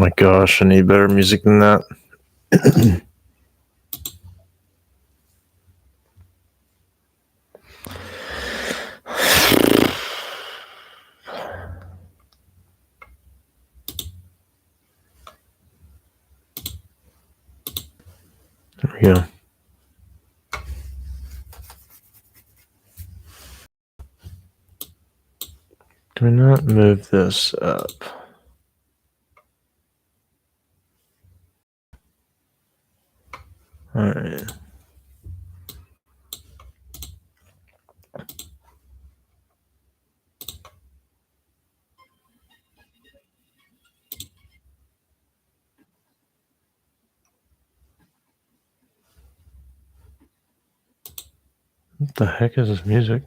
my gosh, I need better music than that. There we go. Do we not move this up? All right. What the heck is this music?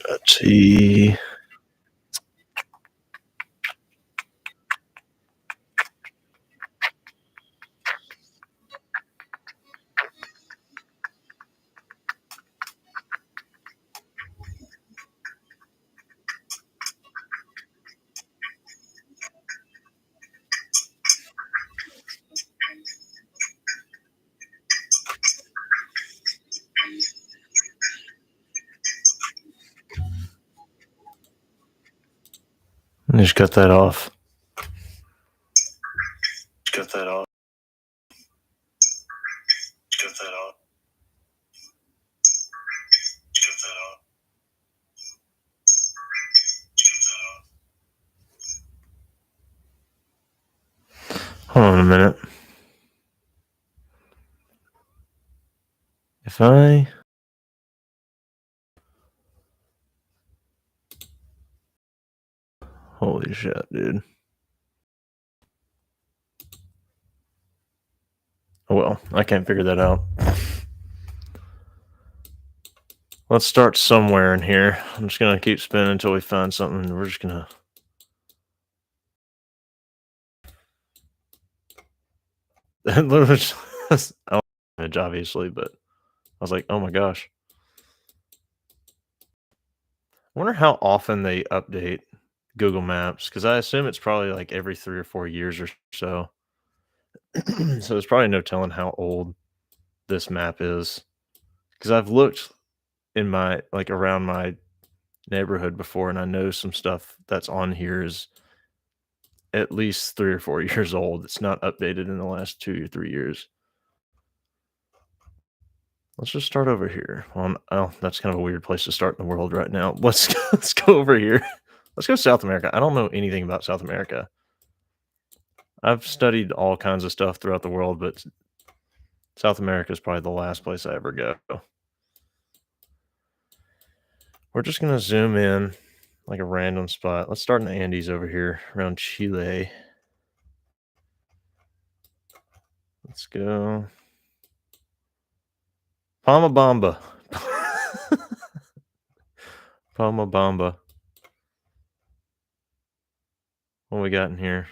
Let's see. Just cut that off. Cut that off. Cut that off. Cut that off. Hold on a minute. If I... Holy shit, dude. Oh well, I can't figure that out. Let's start somewhere in here. I'm just gonna keep spinning until we find something. We're just gonna... That was image, obviously, but I was like, oh my gosh. I wonder how often they update Google Maps, because I assume it's probably like every 3 or 4 years or so. So there's probably no telling how old this map is, because I've looked in my like around my neighborhood before, and I know some stuff that's on here is at least 3 or 4 years old. It's not updated in the last 2 or 3 years. Let's just start over here. Oh, that's kind of a weird place to start in the world right now. Let's go over here. Let's go South America. I don't know anything about South America. I've studied all kinds of stuff throughout the world, but South America is probably the last place I ever go. We're just gonna zoom in like a random spot. Let's start in the Andes over here around Chile. Let's go Pomabamba. Pomabamba. What we got in here?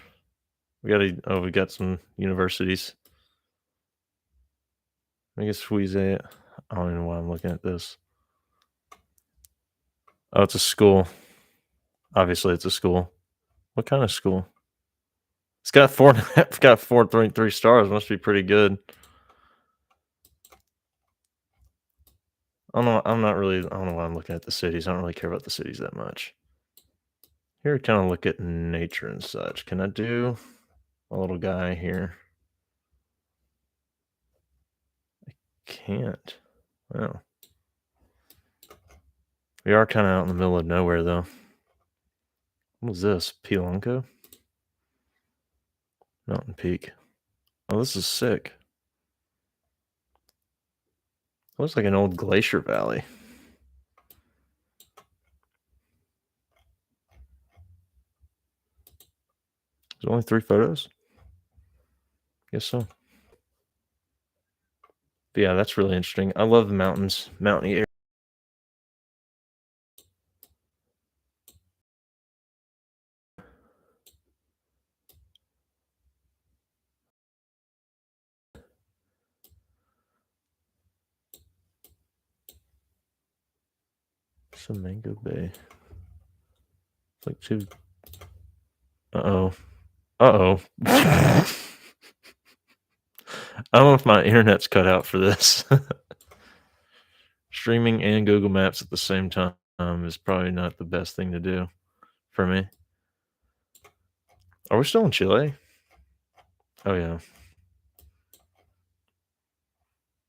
We got some universities. I guess squeeze it. I don't even know why I'm looking at this. Oh, it's a school. Obviously, it's a school. What kind of school? It's got 4.3 stars. Must be pretty good. I don't know. I don't know why I'm looking at the cities. I don't really care about the cities that much. Here, kind of look at nature and such. Can I do a little guy here? I can't. Well, we are kind of out in the middle of nowhere, though. What is this? Pilanco? Mountain Peak. Oh, this is sick. Looks like an old glacier valley. There's only 3 photos? Guess so. But yeah, that's really interesting. I love the mountains, mountainy Semango Bay. It's like two. Uh-oh. Uh-oh. I don't know if my internet's cut out for this. Streaming and Google Maps at the same time is probably not the best thing to do for me. Are we still in Chile? Oh, yeah.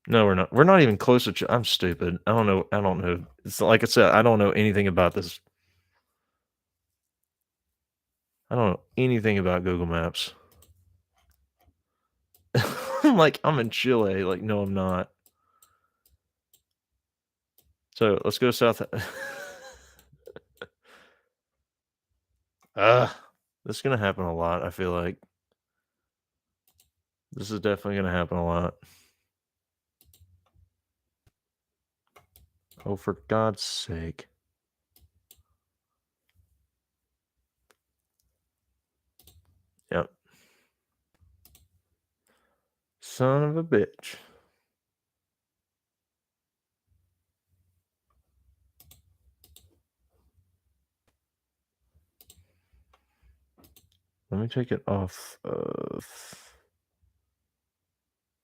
No, we're not. We're not even close to Chile. I'm stupid. I don't know. I don't know. It's like I said, I don't know anything about this. I don't know anything about Google Maps. Like, I'm in Chile. Like, no, I'm not. So let's go south. This is gonna happen a lot. I feel like this is definitely gonna happen a lot. Oh, for God's sake! Yep. Son of a bitch. Let me take it off of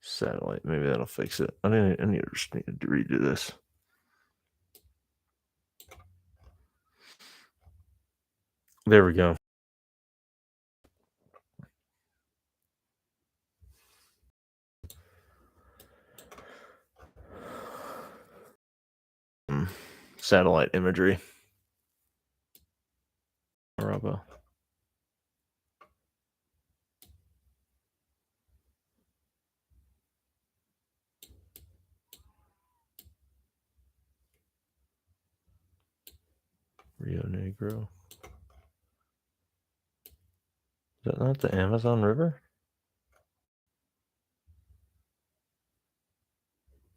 satellite. Maybe that'll fix it. I just need to redo this. There we go. Satellite imagery. Araba. Rio Negro. Is that not the Amazon River?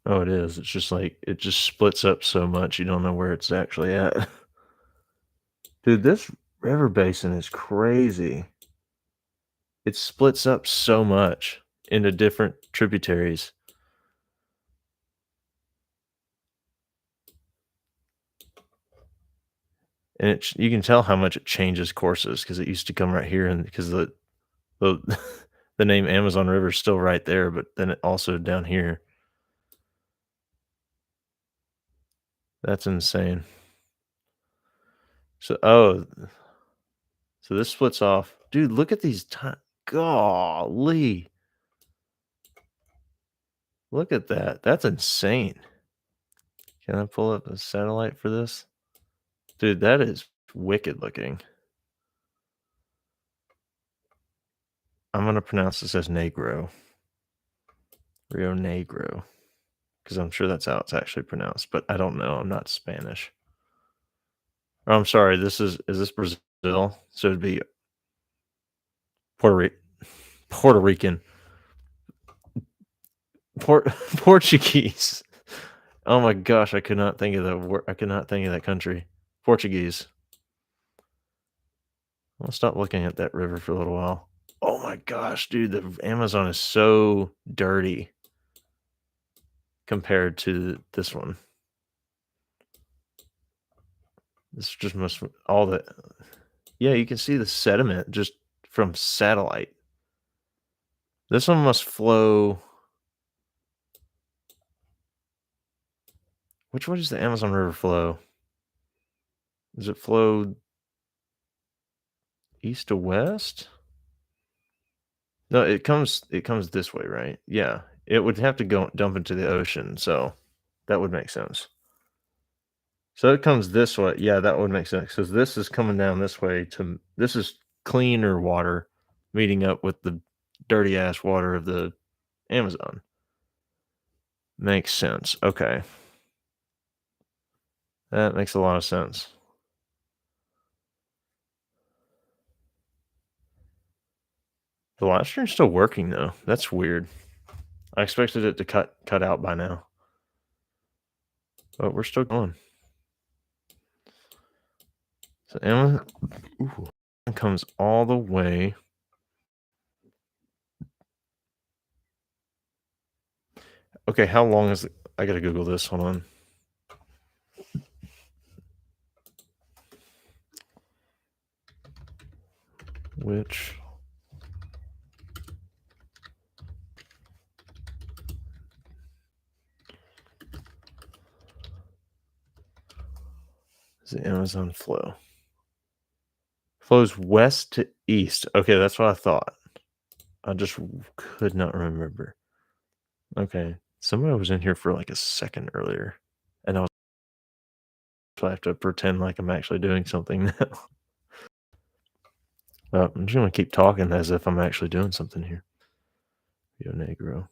Oh, it is. It's just like it just splits up so much you don't know where it's actually at. Dude, this river basin is crazy. It splits up so much into different tributaries. And you can tell how much it changes courses because it used to come right here, and because the the name Amazon River is still right there, but then it also down here. That's insane. So so this splits off. Dude, look at these golly. Look at that. That's insane. Can I pull up a satellite for this? Dude, that is wicked looking. I'm gonna pronounce this as Negro. Rio Negro. Because I'm sure that's how it's actually pronounced, but I don't know. I'm not Spanish. Oh, I'm sorry. Is this Brazil? So it'd be Puerto Puerto Rican. Portuguese. Oh my gosh, I could not think of that word. I could not think of that country. Portuguese. I'll stop looking at that river for a little while. Oh my gosh, dude, the Amazon is so dirty compared to this one. This just must all the yeah, you can see the sediment just from satellite. This one must flow. Which way does the Amazon River flow? Does it flow east to west? No, it comes this way, right? Yeah. It would have to go dump into the ocean, so that would make sense. So it comes this way. Yeah, that would make sense. Because this is coming down this way to this is cleaner water meeting up with the dirty ass water of the Amazon. Makes sense. Okay. That makes a lot of sense. The live stream's still working though. That's weird. I expected it to cut out by now. But we're still going. So Amazon comes all the way. Okay, how long is it? I gotta Google this. Hold on. Which is the Amazon flow? Flows west to east. Okay, that's what I thought. I just could not remember. Okay, somebody was in here for like a second earlier, and so I have to pretend like I'm actually doing something now. I'm just gonna keep talking as if I'm actually doing something here. Rio Negro.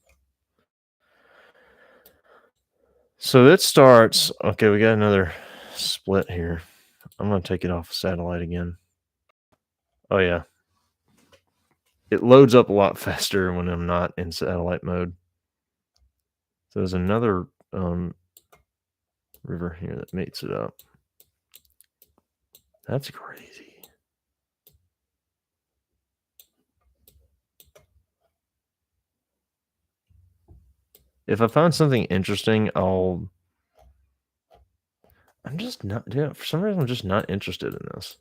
So it starts. Okay, we got another split here. I'm gonna take it off satellite again. Oh yeah, it loads up a lot faster when I'm not in satellite mode. So there's another river here that mates it up. That's crazy. If I find something interesting, I'm just not. Yeah, for some reason, I'm just not interested in this.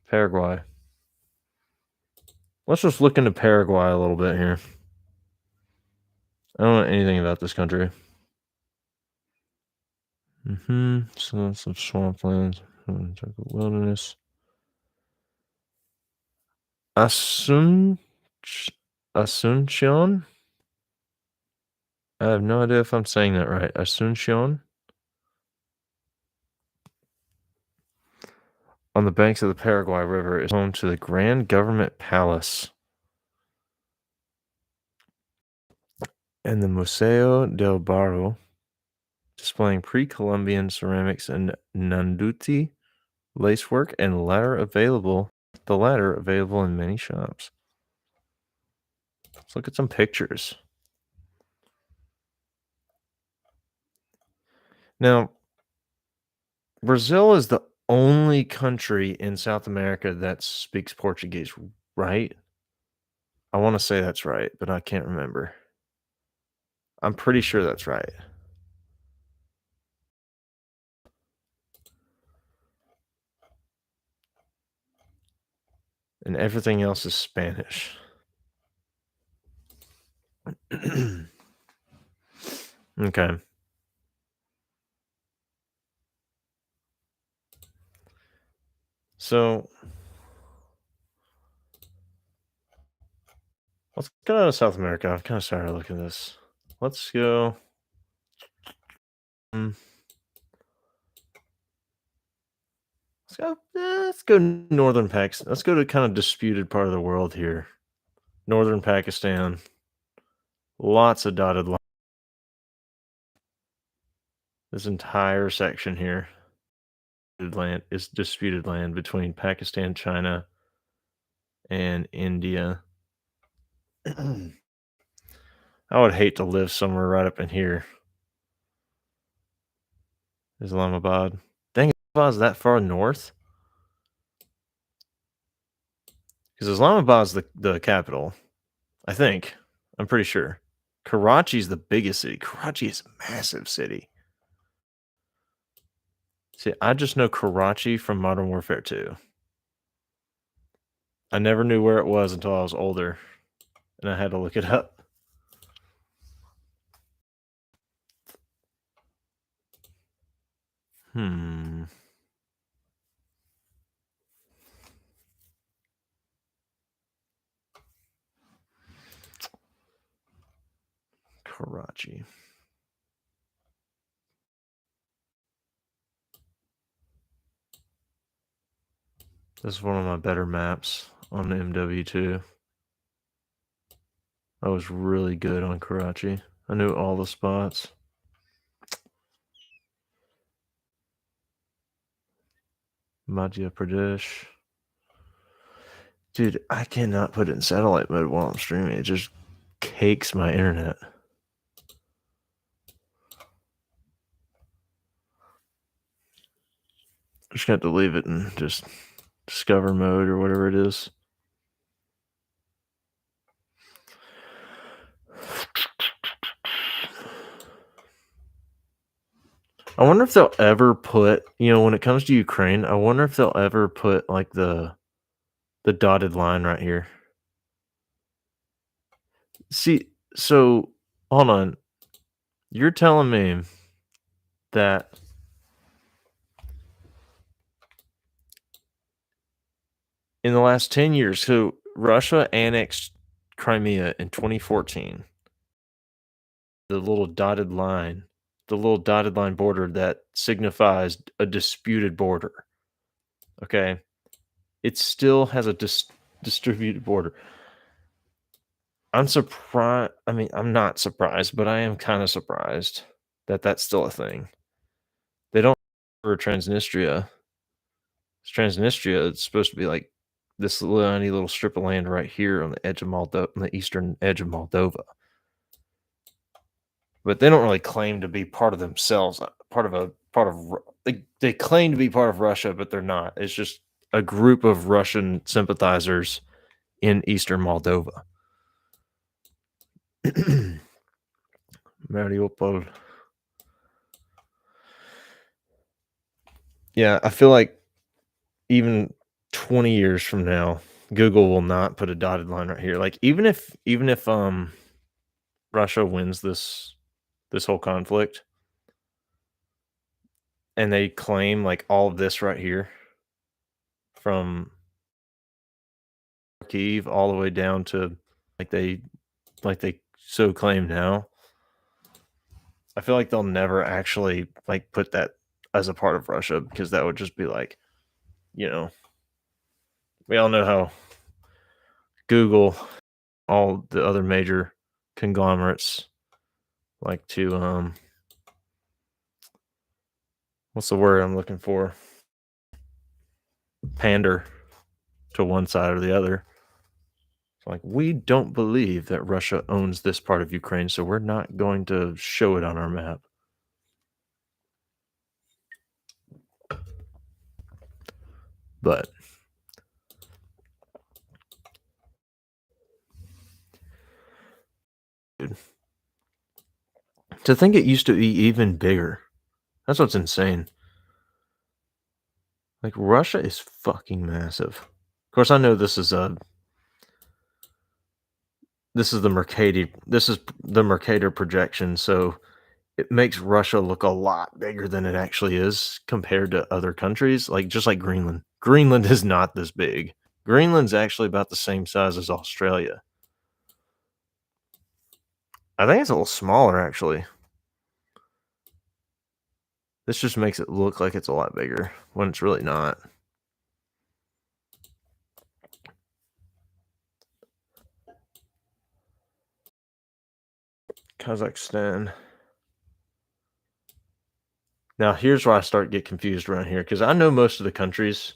Paraguay. Let's just look into Paraguay a little bit here. I don't know anything about this country. So that's some swamplands, wilderness. Asuncion? I have no idea if I'm saying that right. Asuncion? On the banks of the Paraguay River is home to the Grand Government Palace and the Museo del Barro, displaying pre-Columbian ceramics and Nanduti lacework, and the latter available in many shops. Let's look at some pictures. Now, Brazil is the only country in South America that speaks Portuguese, right? I want to say that's right, but I can't remember. I'm pretty sure that's right. And everything else is Spanish. Okay. So let's go to South America. I'm kind of sorry to look at this. Let's go. Let's go northern Pakistan. Let's go to kind of disputed part of the world here. Northern Pakistan. Lots of dotted lines. This entire section here land is disputed land between Pakistan, China, and India. I would hate to live somewhere right up in here. Islamabad. Dang, Islamabad's that far north? Because Islamabad's the capital, I think. I'm pretty sure. Karachi's the biggest city. Karachi is a massive city. See, I just know Karachi from Modern Warfare 2. I never knew where it was until I was older, and I had to look it up. Karachi. This is one of my better maps on MW2. I was really good on Karachi. I knew all the spots. Madhya Pradesh. Dude, I cannot put it in satellite mode while I'm streaming. It just cakes my internet. I just got to leave it in just discover mode or whatever it is. I wonder if they'll ever put, when it comes to Ukraine, I wonder if they'll ever put like the The dotted line right here. See, so hold on. You're telling me that in the last 10 years, so Russia annexed Crimea in 2014. The little dotted line border that signifies a disputed border. Okay. It still has a distributed border. I'm surprised. I mean, I'm not surprised, but I am kind of surprised that that's still a thing. They don't for Transnistria. Transnistria, it's supposed to be like this tiny little strip of land right here on the edge of Moldova, on the eastern edge of Moldova. But they don't really claim to be part of themselves, they claim to be part of Russia, but they're not. It's just a group of Russian sympathizers in eastern Moldova. Mariupol. Yeah, I feel like even 20 years from now, Google will not put a dotted line right here. Like even if Russia wins this whole conflict and they claim like all of this right here from Kyiv all the way down to like they so claim now. I feel like they'll never actually like put that as a part of Russia because that would just be like, you know, we all know how Google, all the other major conglomerates like to what's the word I'm looking for? Pander to one side or the other. Like, we don't believe that Russia owns this part of Ukraine, so we're not going to show it on our map. But dude, to think it used to be even bigger. That's what's insane. Like, Russia is fucking massive. Of course, I know this is the Mercator projection, so it makes Russia look a lot bigger than it actually is compared to other countries, like just like Greenland. Greenland is not this big. Greenland's actually about the same size as Australia. I think it's a little smaller, actually. This just makes it look like it's a lot bigger when it's really not. Kazakhstan. Now, here's where I start to get confused around here because I know most of the countries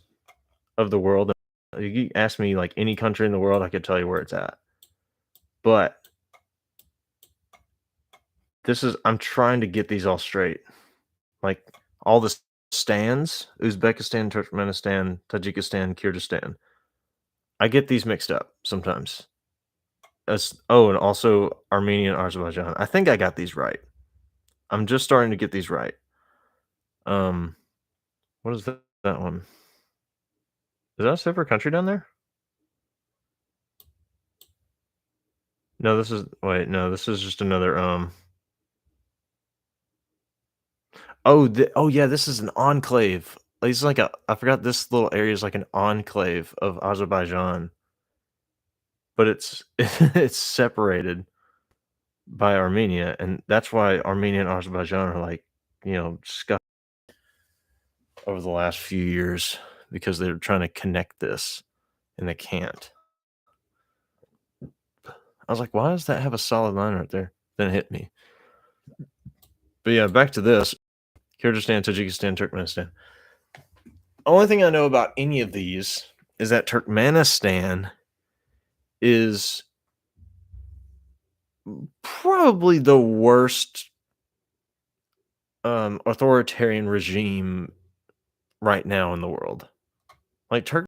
of the world. You ask me like any country in the world, I could tell you where it's at. But I'm trying to get these all straight. Like all the stands, Uzbekistan, Turkmenistan, Tajikistan, Kyrgyzstan. I get these mixed up sometimes. And also Armenia and Azerbaijan. I think I got these right. I'm just starting to get these right. What is that one? Is that a separate country down there? No, this is just another oh yeah, this is an enclave. It's like I forgot this little area is like an enclave of Azerbaijan. But it's it's separated by Armenia, and that's why Armenia and Azerbaijan are like, scuffed over the last few years because they're trying to connect this and they can't. I was like, why does that have a solid line right there? Then it hit me. But yeah, back to this. Kyrgyzstan, Tajikistan, Turkmenistan. Only thing I know about any of these is that Turkmenistan is probably the worst authoritarian regime right now in the world. Like Turkey,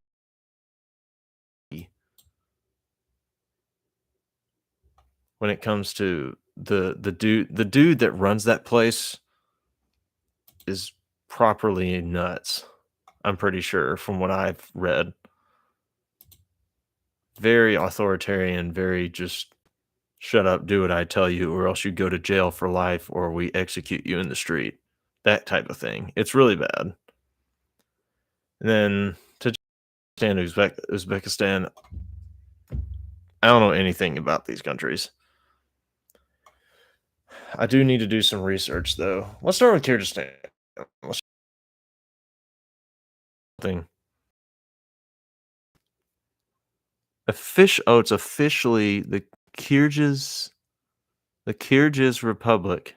when it comes to the dude that runs that place is properly nuts. I'm pretty sure from what I've read. very authoritarian, very just shut up, do what I tell you, or else you go to jail for life, or we execute you in the street. That type of thing. It's really bad. And then Tajikistan, Uzbekistan, I don't know anything about these countries. I do need to do some research though. Let's start with Kyrgyzstan. Let's thing. It's officially Kyrgyz the Kyrgyz Republic.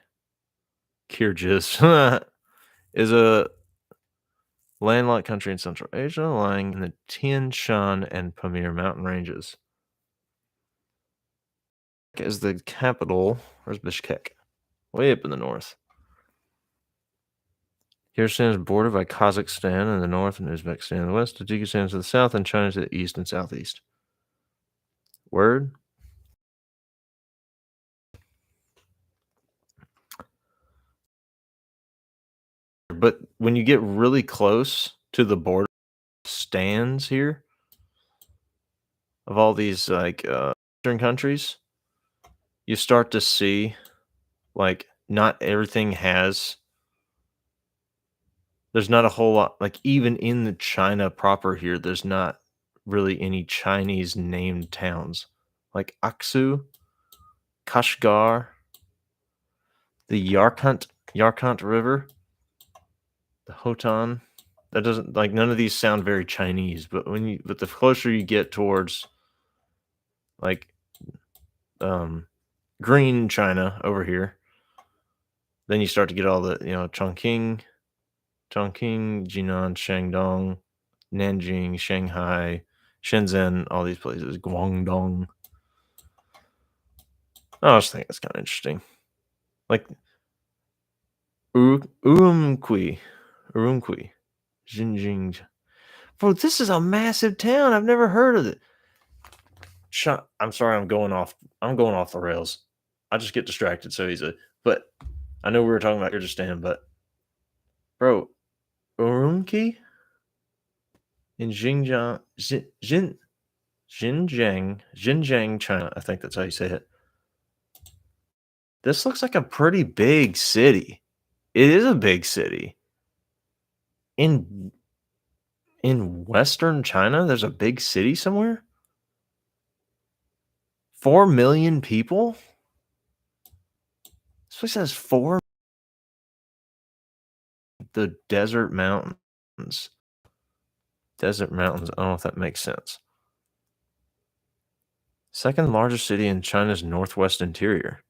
Kyrgyz is a landlocked country in Central Asia, lying in the Tian Shan and Pamir mountain ranges. Is the capital. Where's Bishkek? Way up in the north. Kyrgyzstan is bordered by Kazakhstan in the north and Uzbekistan in the west, Tajikistan to the south, and China to the east and southeast. Word? But when you get really close to the border stands here of all these like Western countries, you start to see like not everything has there's not a whole lot like even in the China proper here, there's not really any Chinese named towns. Like Aksu, Kashgar, the Yarkant River, the Hotan. That doesn't like none of these sound very Chinese, but the closer you get towards like green China over here, then you start to get all the, Chongqing, Jinan, Shandong, Nanjing, Shanghai, Shenzhen, all these places, Guangdong. I just think it's kind of interesting. Like Urumqi, Xinjiang. Bro, this is a massive town. I've never heard of it. I'm sorry, I'm going off the rails. I just get distracted so easily. But I know we were talking about Kyrgyzstan, but bro, Urumqi in Xinjiang, China. I think that's how you say it. This looks like a pretty big city. It is a big city. In Western China, there's a big city somewhere? 4 million people? This place has 4 the desert mountains. Desert mountains. I don't know if that makes sense. Second largest city in China's northwestern interior,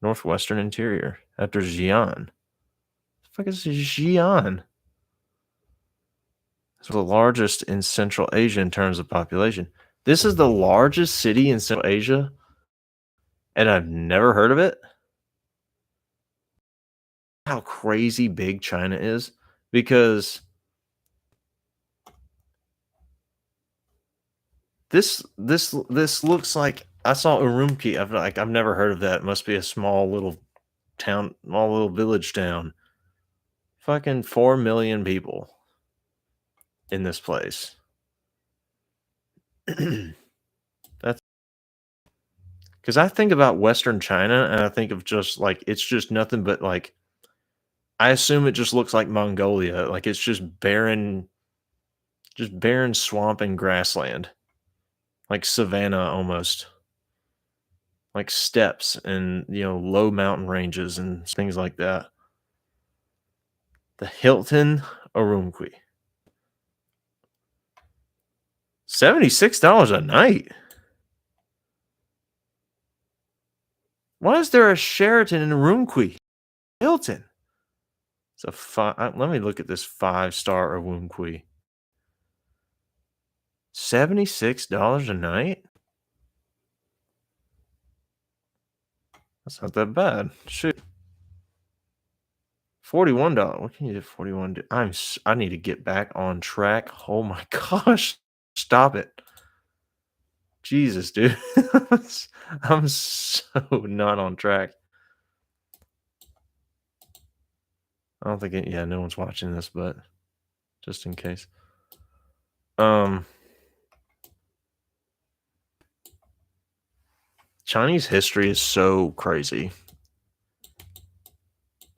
after Xi'an. The fuck is Xi'an? It's the largest in Central Asia in terms of population. This is the largest city in Central Asia, and I've never heard of it. How crazy big China is, because this looks like I saw Urumqi. I've never heard of that. It must be a small little town, small little village town. Fucking 4 million people in this place. That's because I think about Western China and I think of just like it's just nothing but like I assume it just looks like Mongolia, like it's just barren swamp and grassland, like savanna almost, like steppes and low mountain ranges and things like that. The Hilton Urumqi, $76 a night. Why is there a Sheraton in Urumqi? Hilton. Let me look at this 5-star Urumqi. $76 a night? That's not that bad. Shoot. $41. What can you do? 41. I need to get back on track. Oh my gosh. Stop it. Jesus, dude. I'm so not on track. I don't think no one's watching this, but just in case. Chinese history is so crazy.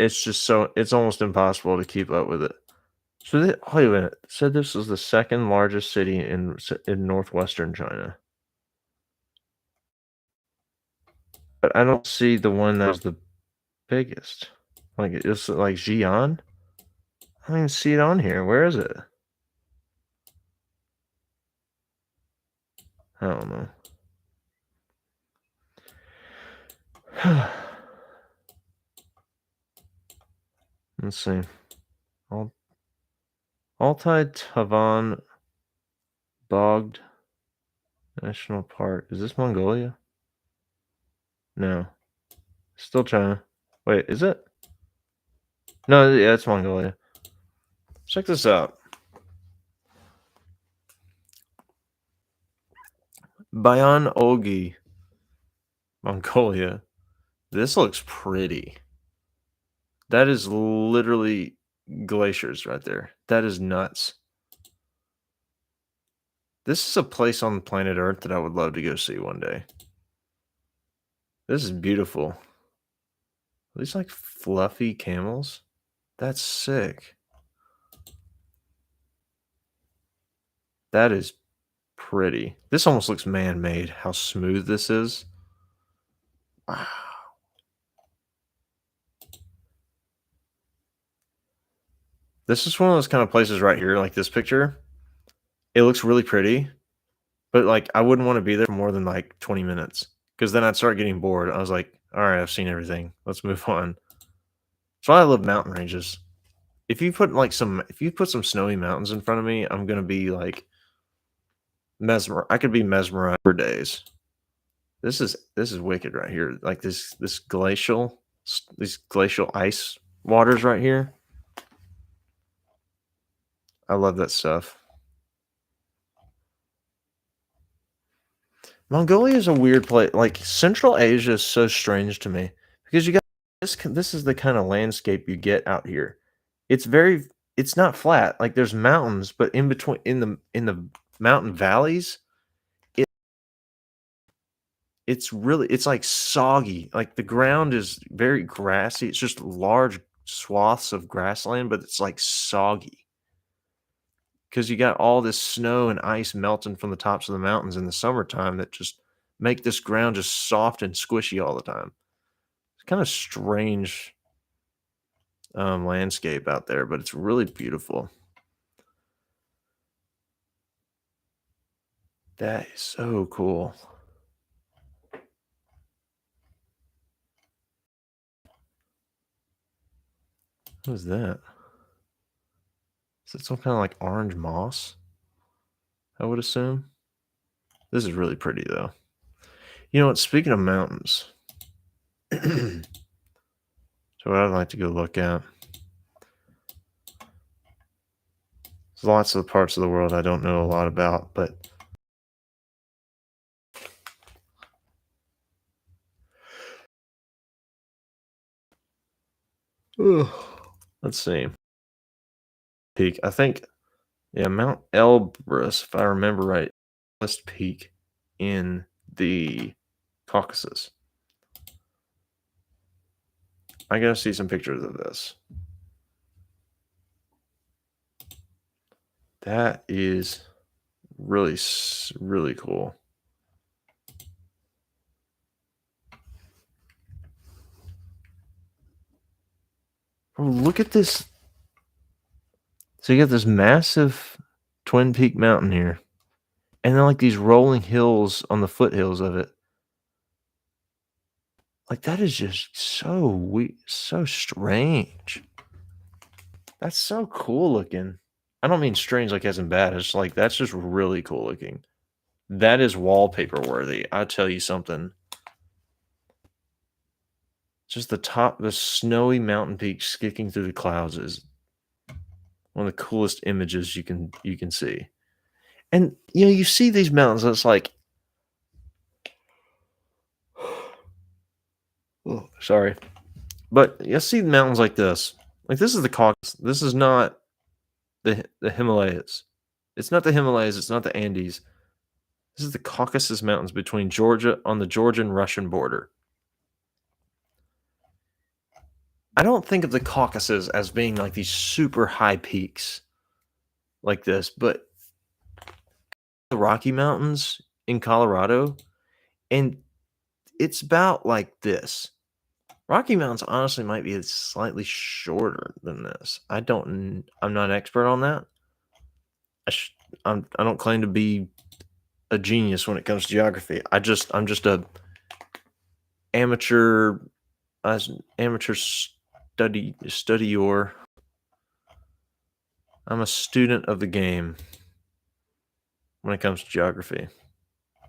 It's just it's almost impossible to keep up with it. So wait a minute. Said this was the second largest city in northwestern China, but I don't see the one that was the biggest. Like it's like Xi'an. I don't even see it on here. Where is it? I don't know. Let's see. Altai Tavan Bogd National Park. Is this Mongolia? No. Still China. Wait, is it? No, yeah, it's Mongolia. Check this out. Bayan Ogi, Mongolia. This looks pretty. That is literally glaciers right there. That is nuts. This is a place on planet Earth that I would love to go see one day. This is beautiful. Are these like fluffy camels? That's sick. That is pretty. This almost looks man-made, how smooth this is. Wow. This is one of those kind of places right here, like this picture. It looks really pretty, but like I wouldn't want to be there for more than like 20 minutes because then I'd start getting bored. I was like, all right, I've seen everything. Let's move on. So I love mountain ranges. If you put some snowy mountains in front of me, I'm gonna be like I could be mesmerized for days. This is wicked right here. Like these glacial ice waters right here. I love that stuff. Mongolia is a weird place. Like Central Asia is so strange to me because you got this is the kind of landscape you get out here. It's not flat. Like there's mountains, but in between in the mountain valleys, it's like soggy. Like the ground is very grassy. It's just large swaths of grassland, but it's like soggy because you got all this snow and ice melting from the tops of the mountains in the summertime that just make this ground just soft and squishy all the time. It's kind of strange landscape out there, but it's really beautiful. That is so cool. What is that? Is it some kind of like orange moss? I would assume. This is really pretty though. You know what? Speaking of mountains, so what I'd like to go look at. There's lots of parts of the world I don't know a lot about, but let's see. Peak. I think, yeah, Mount Elbrus, if I remember right, tallest peak in the Caucasus. I gotta see some pictures of this. That is really, really cool. Oh, look at this. So you got this massive Twin Peak mountain here, and then like these rolling hills on the foothills of it. Like that is just so strange. That's so cool looking. I don't mean strange like as in bad. It's like that's just really cool looking. That is wallpaper worthy. I tell you something. Just the snowy mountain peak kicking through the clouds is one of the coolest images you can see. And you see these mountains, and it's like, oh, sorry, but you see mountains like this. Like this is the Caucasus. This is not the Himalayas. It's not the Himalayas. It's not the Andes. This is the Caucasus Mountains between Georgia on the Georgian-Russian border. I don't think of the Caucasus as being like these super high peaks like this, but the Rocky Mountains in Colorado, and it's about like this. Rocky Mountains honestly might be slightly shorter than this. I'm not an expert on that. I don't claim to be a genius when it comes to geography. I'm just a amateur studier. I'm a student of the game when it comes to geography.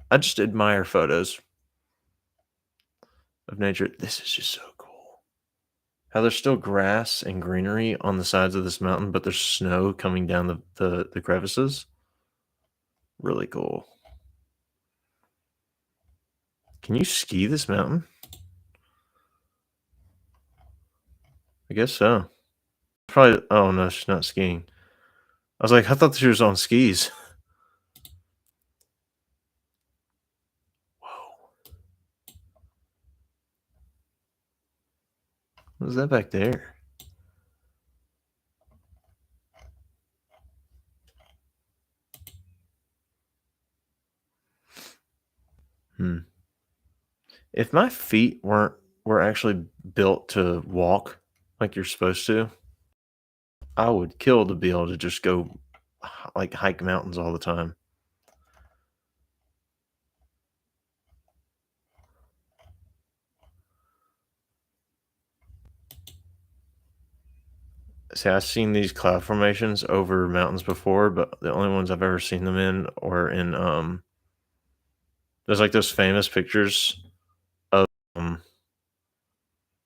I just admire photos of nature. This is just so cool. How there's still grass and greenery on the sides of this mountain, but there's snow coming down the crevices. Really cool. Can you ski this mountain? I guess so. Probably. Oh no, she's not skiing. I was like, I thought she was on skis. Whoa. What is that back there? If my feet were actually built to walk like you're supposed to, I would kill to be able to just go like hike mountains all the time. See, I've seen these cloud formations over mountains before, but the only ones I've ever seen them in are in there's like those famous pictures of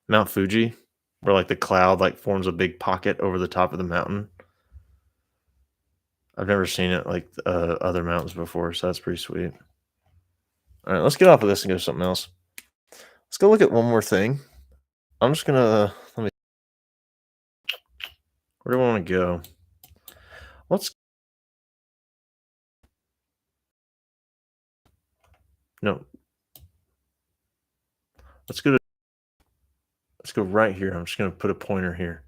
Mount Fuji where like the cloud like forms a big pocket over the top of the mountain. I've never seen it like other mountains before, so that's pretty sweet. All right, let's get off of this and go to something else. Let's go look at one more thing. I'm just gonna let me. Where do I want to go? Let's no. Let's go to. Let's go right here. I'm just gonna put a pointer here.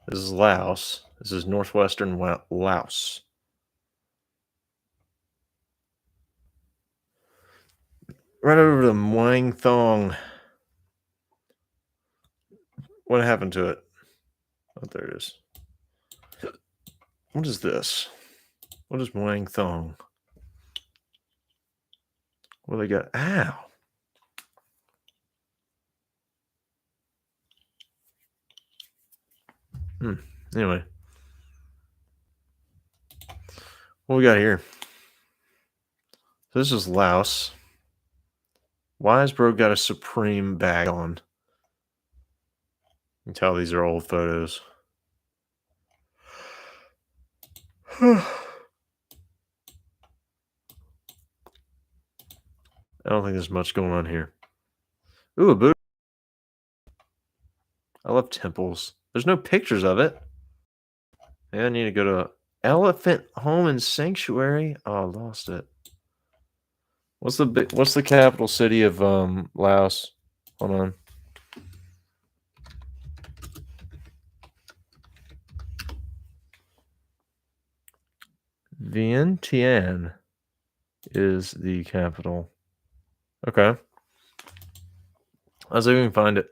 This is Laos. This is northwestern Laos. Right over to Muang Thong. What happened to it? Oh, there it is. What is this? What is Muang Thong? What do they got? Ow. Anyway. What we got here? So this is Laos. Why has bro got a Supreme bag on? You can tell these are old photos. I don't think there's much going on here. Ooh, a boot. I love temples. There's no pictures of it. Maybe I need to go to Elephant Home and Sanctuary. Oh, I lost it. What's the capital city of Laos? Hold on. Vientiane is the capital. Okay. Let's see if we can find it.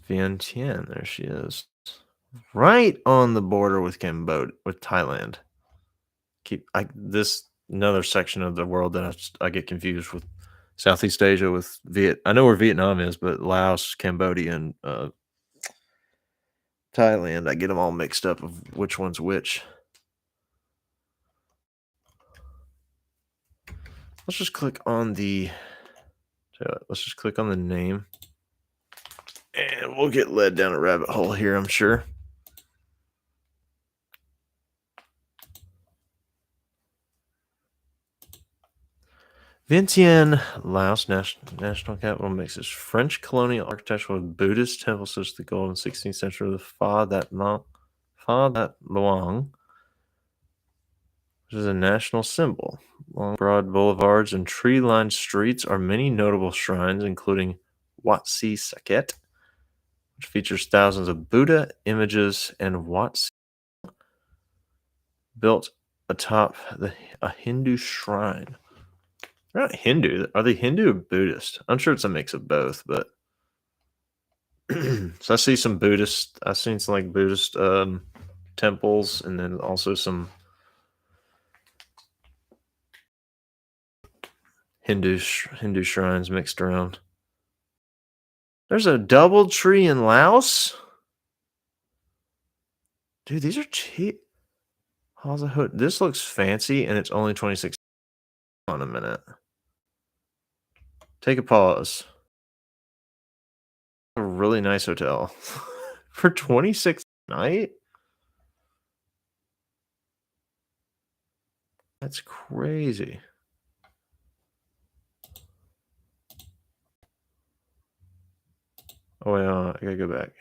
Vientiane, there she is. Right on the border with Cambodia, with Thailand. This another section of the world that I get confused with Southeast Asia with I know where Vietnam is, but Laos, Cambodia, and Thailand, I get them all mixed up of which one's which. Let's just click on the name, and we'll get led down a rabbit hole here, I'm sure. Vientiane, Laos national capital, mixes French colonial architecture with Buddhist temples such as the golden 16th century of the Phra Dat Luang, which is a national symbol. Long, broad boulevards and tree-lined streets are many notable shrines, including Wat Si Saket, which features thousands of Buddha images, and Wat Si built atop a Hindu shrine. They're not Hindu. Are they Hindu or Buddhist? I'm sure it's a mix of both, but so I see some Buddhist. I've seen some like Buddhist temples, and then also some Hindu shrines mixed around. There's a double tree in Laos. Dude, these are cheap. This looks fancy, and it's only 26. On a minute. Take a pause. A really nice hotel for 26 a night. That's crazy. Oh wait, I gotta go back.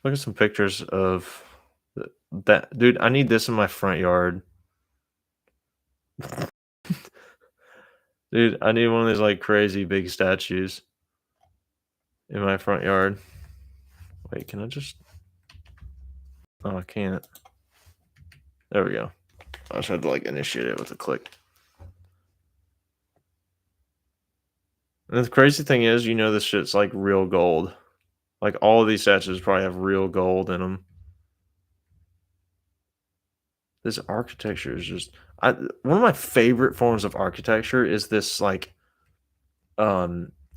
Look at some pictures of that. Dude, I need this in my front yard. Dude, I need one of these like crazy big statues in my front yard. Wait, can I just? Oh, I can't. There we go. I just had to like initiate it with a click. And the crazy thing is, this shit's like real gold. Like all of these statues probably have real gold in them. This architecture is just one of my favorite forms of architecture is this like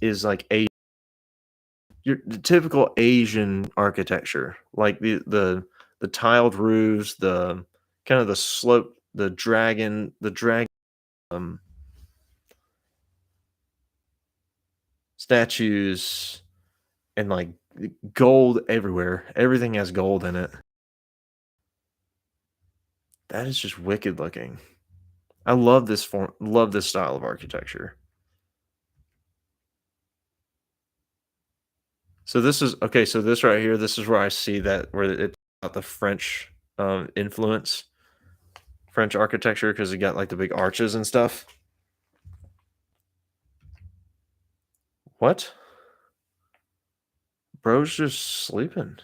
is like the typical Asian architecture, like the tiled roofs, the kind of the slope, the dragon statues, and like gold everywhere. Everything has gold in it. That is just wicked looking. I love this style of architecture. So this is okay. So this right here, this is where I see that where it's got the French influence, French architecture, because it got like the big arches and stuff. What? Bro's just sleeping.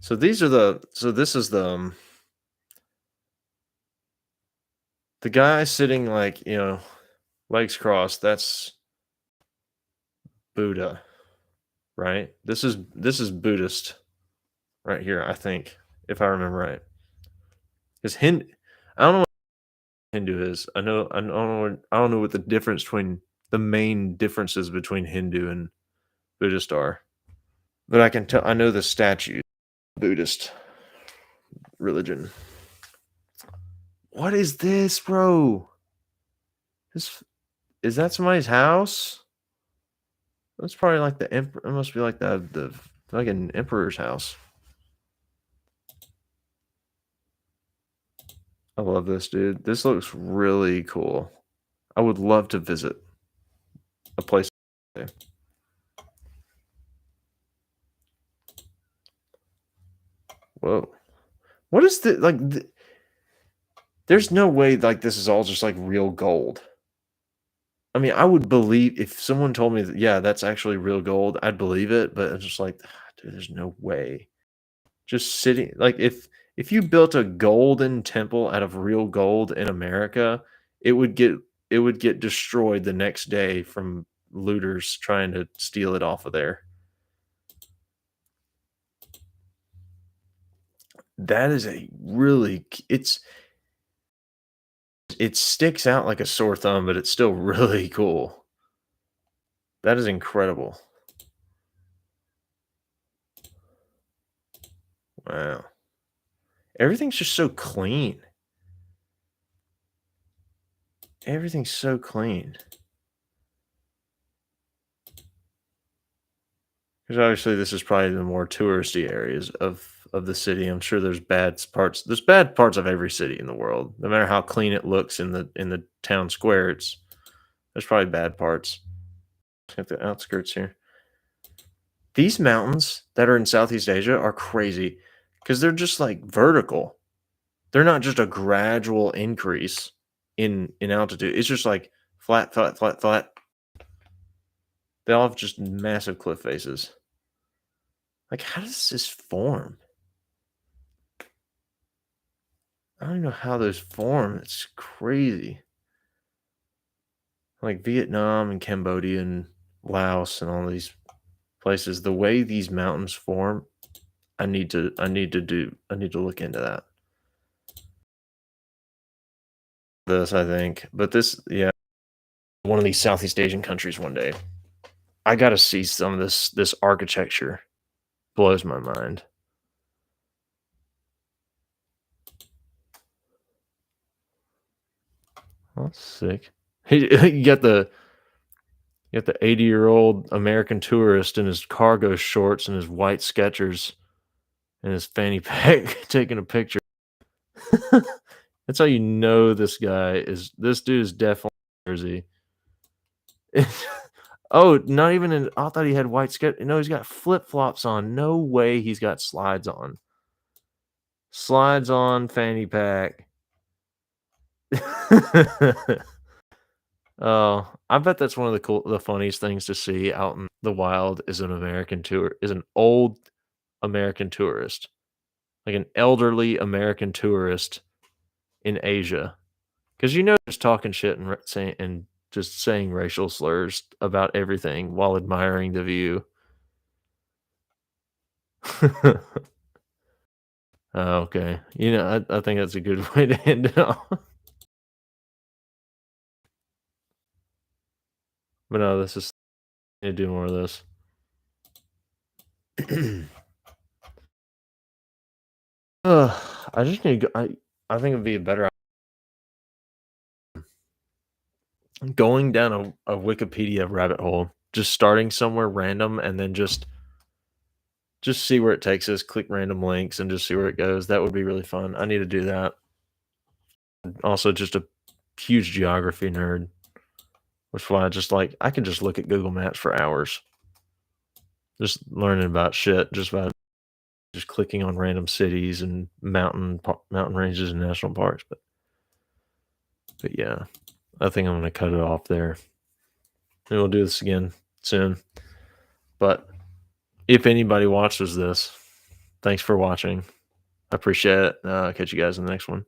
So these are this is the guy sitting like, legs crossed. That's Buddha, right? This is Buddhist right here, I think, if I remember right. Because I don't know what Hindu is. I don't know what the difference between the main differences between Hindu and Buddhist are. But I can tell I know the statue, Buddhist religion. What is this, bro? Is that somebody's house? That's probably like the emperor. It must be like the fucking emperor's house. I love this, dude. This looks really cool. I would love to visit a place like that. Whoa. What is the like? There's no way like this is all just like real gold. I mean, I would believe if someone told me that, yeah, that's actually real gold, I'd believe it, but it's just like, dude, there's no way. Just sitting like if you built a golden temple out of real gold in America, it would get destroyed the next day from looters trying to steal it off of there. That is a really it sticks out like a sore thumb, but it's still really cool. That is incredible. Wow. Everything's just so clean. Everything's so clean. Because obviously this is probably the more touristy areas of the city. I'm sure there's bad parts. There's bad parts of every city in the world. No matter how clean it looks in the town square, there's probably bad parts. At the outskirts here. These mountains that are in Southeast Asia are crazy because they're just like vertical. They're not just a gradual increase in altitude. It's just like flat, flat, flat, flat. They all have just massive cliff faces. Like, how does this form? I don't even know how those form. It's crazy. Like Vietnam and Cambodia and Laos and all these places, the way these mountains form, I need to look into that. This, I think. But this, yeah, one of these Southeast Asian countries one day. I gotta see some of this architecture. Blows my mind. Oh, that's sick. You got the 80-year-old American tourist in his cargo shorts and his white Skechers and his fanny pack taking a picture. That's how you know this dude is definitely Jersey. Oh, not even in I thought he had white Skechers. No, he's got flip-flops on. No way he's got slides on. Slides on, fanny pack. Oh, I bet that's one of the funniest things to see out in the wild is an old American tourist, like an elderly American tourist in Asia. Because just talking shit and just saying racial slurs about everything while admiring the view. Oh, okay. I think that's a good way to end it off. But no, this is I need to do more of this. I just need to go, I think it'd be a better going down a Wikipedia rabbit hole, just starting somewhere random and then just see where it takes us, click random links and just see where it goes. That would be really fun. I need to do that. Also, just a huge geography nerd, which is why I can just look at Google Maps for hours, just learning about shit, just clicking on random cities and mountain ranges and national parks. But yeah, I think I'm gonna cut it off there. And we'll do this again soon. But if anybody watches this, thanks for watching. I appreciate it. Catch you guys in the next one.